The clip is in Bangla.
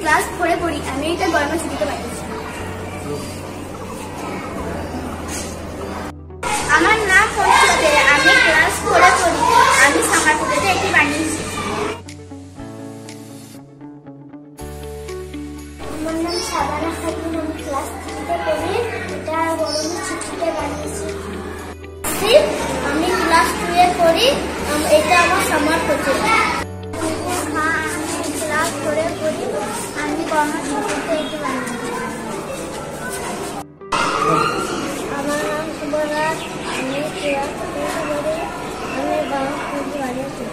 ক্লাস 4 পড়ি। আমি এটা গরমের ছুটিতে বানিয়েছি। আমার নাম পঞ্চতে, আমি ক্লাস 4 পড়ি। আমি সামার পুজোতে এটি বানিয়েছি। আমার নাম সাবানা খাতুন, আমি ক্লাস 3 পড়ি। এটা গরমের ছুটিতে বানিয়েছি। আমি ক্লাস 2 পড়ি। এটা আমার সামার পুজো। আমি ক্লাস 4 পড়ি। আমি গরমের ছুটিতে এটি বানিয়েছি। আমার নাম সুবর্ণা, আমি ক্লাস 2 পড়ি। আমি গরমের ছুটিতে বানিয়েছি।